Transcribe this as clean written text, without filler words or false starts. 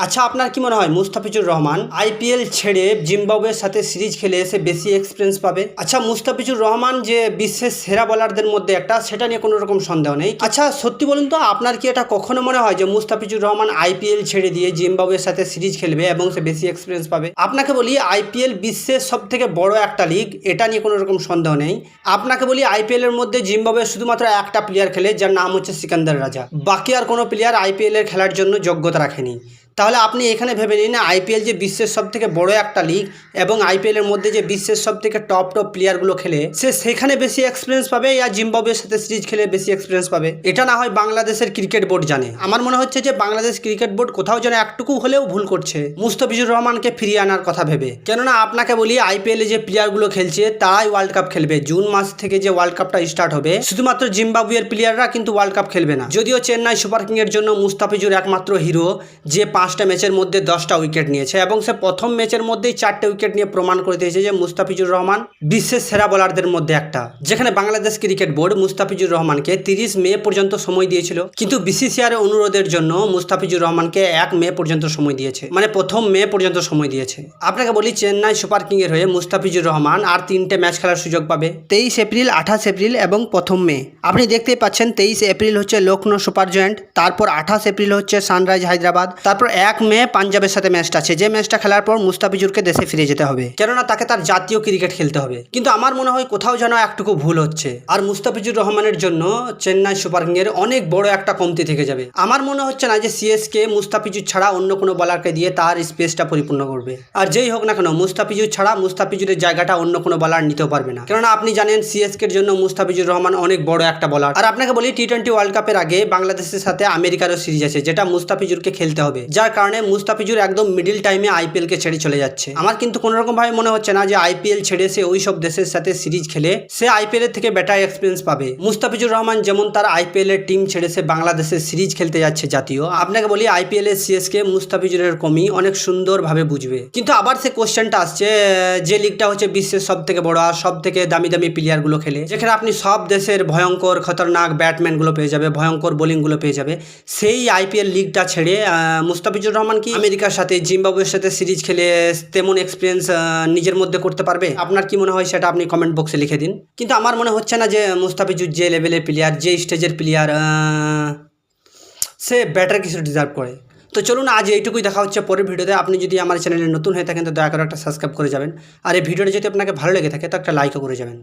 আচ্ছা, আপনার কি মনে হয় মুস্তাফিজুর রহমান আইপিএল ছেড়ে জিম্বাবুয়ের সাথে সিরিজ খেলে এসে বেশি এক্সপিরিয়েন্স পাবে? আচ্ছা, মুস্তাফিজুর রহমান যে বিশ্বের সেরা বোলারদের মধ্যে একটা, সেটা নিয়ে কোনো রকম সন্দেহ নেই। আচ্ছা, সত্যি বলুন তো, আপনার কি এটা কখনো মনে হয় যে মুস্তাফিজুর রহমান আইপিএল ছেড়ে দিয়ে জিম্বাবুয়ের সাথে সিরিজ খেলবে এবং সে বেশি এক্সপিরিয়েন্স পাবে? আপনাকে বলি, আইপিএল বিশ্বের সব থেকে বড় একটা লিগ, এটা নিয়ে কোনো রকম সন্দেহ নেই। আপনাকে বলি, আইপিএল এর মধ্যে জিম্বাবুয়ে শুধুমাত্র একটা প্লেয়ার খেলে, যার নাম হচ্ছে সিকান্দার রাজা। বাকি আর কোনো প্লেয়ার আইপিএল এর খেলার জন্য যোগ্যতা রাখেনি। তাহলে আপনি এখানে ভেবে নিন, আইপিএল যে বিশ্বের সব থেকে বড় একটা লিগ এবং আইপিএলের মধ্যে যে বিশ্বের সব থেকে টপ প্লেয়ারগুলো খেলে, সে সেখানে বেশি এক্সপিরিয়েন্স পাবে ইয়া জিম্বাবুয়ের সাথে সিরিজ খেলে বেশি এক্সপিরিয়েন্স পাবে? এটা না হয় বাংলাদেশের ক্রিকেট বোর্ড জানে। আমার মনে হচ্ছে যে বাংলাদেশ ক্রিকেট বোর্ড কোথাও যেন একটুকু হলেও ভুল করছে মুস্তাফিজুর রহমানকে ফিরিয়ে আনার কথা ভেবে। কেননা আপনাকে বলি, আইপিএলে যে প্লেয়ারগুলো খেলছে তারাই ওয়ার্ল্ড কাপ খেলবে। জুন মাস থেকে যে ওয়ার্ল্ড কাপটা স্টার্ট হবে, শুধুমাত্র জিম্বাবুয়ের প্লেয়াররা কিন্তু ওয়ার্ল্ড কাপ খেলবে না। যদিও চেন্নাই সুপার কিংয়ের জন্য মুস্তাফিজুর একমাত্র হিরো, যে 5টা ম্যাচের মধ্যে 10টা উইকেট নিয়েছে এবং সে প্রথম ম্যাচের মধ্যেই 4টে উইকেট নিয়ে প্রমাণ করে দিয়েছে যে মুস্তাফিজুর রহমান বিশ্বের সেরা বোলারদের মধ্যে একটা। যেখানে বাংলাদেশ ক্রিকেট বোর্ড মুস্তাফিজুর রহমানকে 30 মে পর্যন্ত সময় দিয়েছিল, কিন্তু বিসিসিআর এর অনুরোধের জন্য মুস্তাফিজুর রহমানকে 1 মে পর্যন্ত সময় দিয়েছে, মানে 1 মে পর্যন্ত সময় দিয়েছে। আপনাকে বলি, চেন্নাই সুপার কিং এর হয়ে মুস্তাফিজুর রহমান আর 3টে ম্যাচ খেলার সুযোগ পাবে, 23 এপ্রিল, 28 এপ্রিল এবং 1 মে। আপনি দেখতেই পাচ্ছেন, 23 এপ্রিল হচ্ছে লখনৌ সুপার জয়েন্ট, তারপর 28 এপ্রিল হচ্ছে সানরাইজ হায়দ্রাবাদ, তারপর 1 মে পাঞ্জাবের সাথে ম্যাচটা আছে, যে ম্যাচটা খেলার পর মুস্তাফিজুরকে দেশে ফিরে যেতে হবে, কেননা তাকে তার জাতীয় ক্রিকেট খেলতে হবে। কিন্তু আমার মনে হয় কোথাও যেন একটুকু ভুল হচ্ছে, আর মুস্তাফিজুর রহমানের জন্য চেন্নাই সুপার কিং এর অনেক বড় একটা কমতি থেকে যাবে। আমার মনে হচ্ছে না যে সিএসকে মুস্তাফিজুর ছাড়া অন্য কোনো বলারকে দিয়ে তার স্পেসটা পরিপূর্ণ করবে। আর যেই হোক না কেন, মুস্তাফিজুর ছাড়া মুস্তাফিজুরের জায়গাটা অন্য কোনো বলার নিতেও পারবে না, কেননা আপনি জানেন সিএসকে এর জন্য মুস্তাফিজুর রহমান অনেক বড় একটা বলার। আর আপনাকে বলি, টি20 ওয়ার্ল্ড কাপের আগে বাংলাদেশের সাথে আমেরিকারও সিরিজ আছে, যেটা মুস্তাফিজুরকে খেলতে হবে, যার কারণে মুস্তাফিজুর একদম মিডিল টাইমে আইপিএল কে ছেড়ে চলে যাচ্ছে। আমার কিন্তু কোনো রকম ভাবে মনে হচ্ছে না যে আইপিএল ছেড়ে সে ওই সব দেশের সাথে সিরিজ খেলে সে আইপিএল এর থেকে বেটার এক্সপিরিয়েন্স পাবে। মুস্তাফিজুর রহমান যেমন তার আইপিএল এর টিম ছেড়ে সে বাংলাদেশের সিরিজ খেলতে যাচ্ছে জাতীয়, আপনাকে বলি আইপিএল এর সিএসকে মুস্তাফিজুরের কমি অনেক সুন্দরভাবে বুঝবে। কিন্তু আবার সে কোশ্চেনটা আসছে, যে লিগটা হচ্ছে বিশ্বের সব থেকে বড় আর সব থেকে দামি দামি প্লেয়ার গুলো খেলে, যেখানে আপনি সব দেশের ভয়ঙ্কর খতরনাক ব্যাটম্যান গুলো পেয়ে যাবে, ভয়ঙ্কর বোলিং গুলো পেয়ে যাবে, সেই আইপিএল লিগটা ছেড়ে মুস্তাফিজুর রহমান কি আমেরিকার সাথে জিম্বাবুয়ের সাথে সিরিজ খেলে তেমন এক্সপিরিয়েন্স নিজের মধ্যে করতে পারবে? আপনার কি মনে হয় সেটা আপনি কমেন্ট বক্সে লিখে দিন। কিন্তু আমার মনে হচ্ছে না যে মুস্তাফিজুর যে লেভেলের প্লেয়ার, যে স্টেজের প্লেয়ার, সে বেটার কিছু ডিজার্ভ করে। তো চলুন, আজ এইটুকুই, দেখা হচ্ছে পরের ভিডিওতে। আপনি যদি আমার চ্যানেলে নতুন হয়ে থাকেন তো দয়া করে একটা সাবস্ক্রাইব করে যাবেন, আর এই ভিডিওটা যদি আপনাকে ভালো লেগে থাকে তো একটা লাইকও করে যাবেন।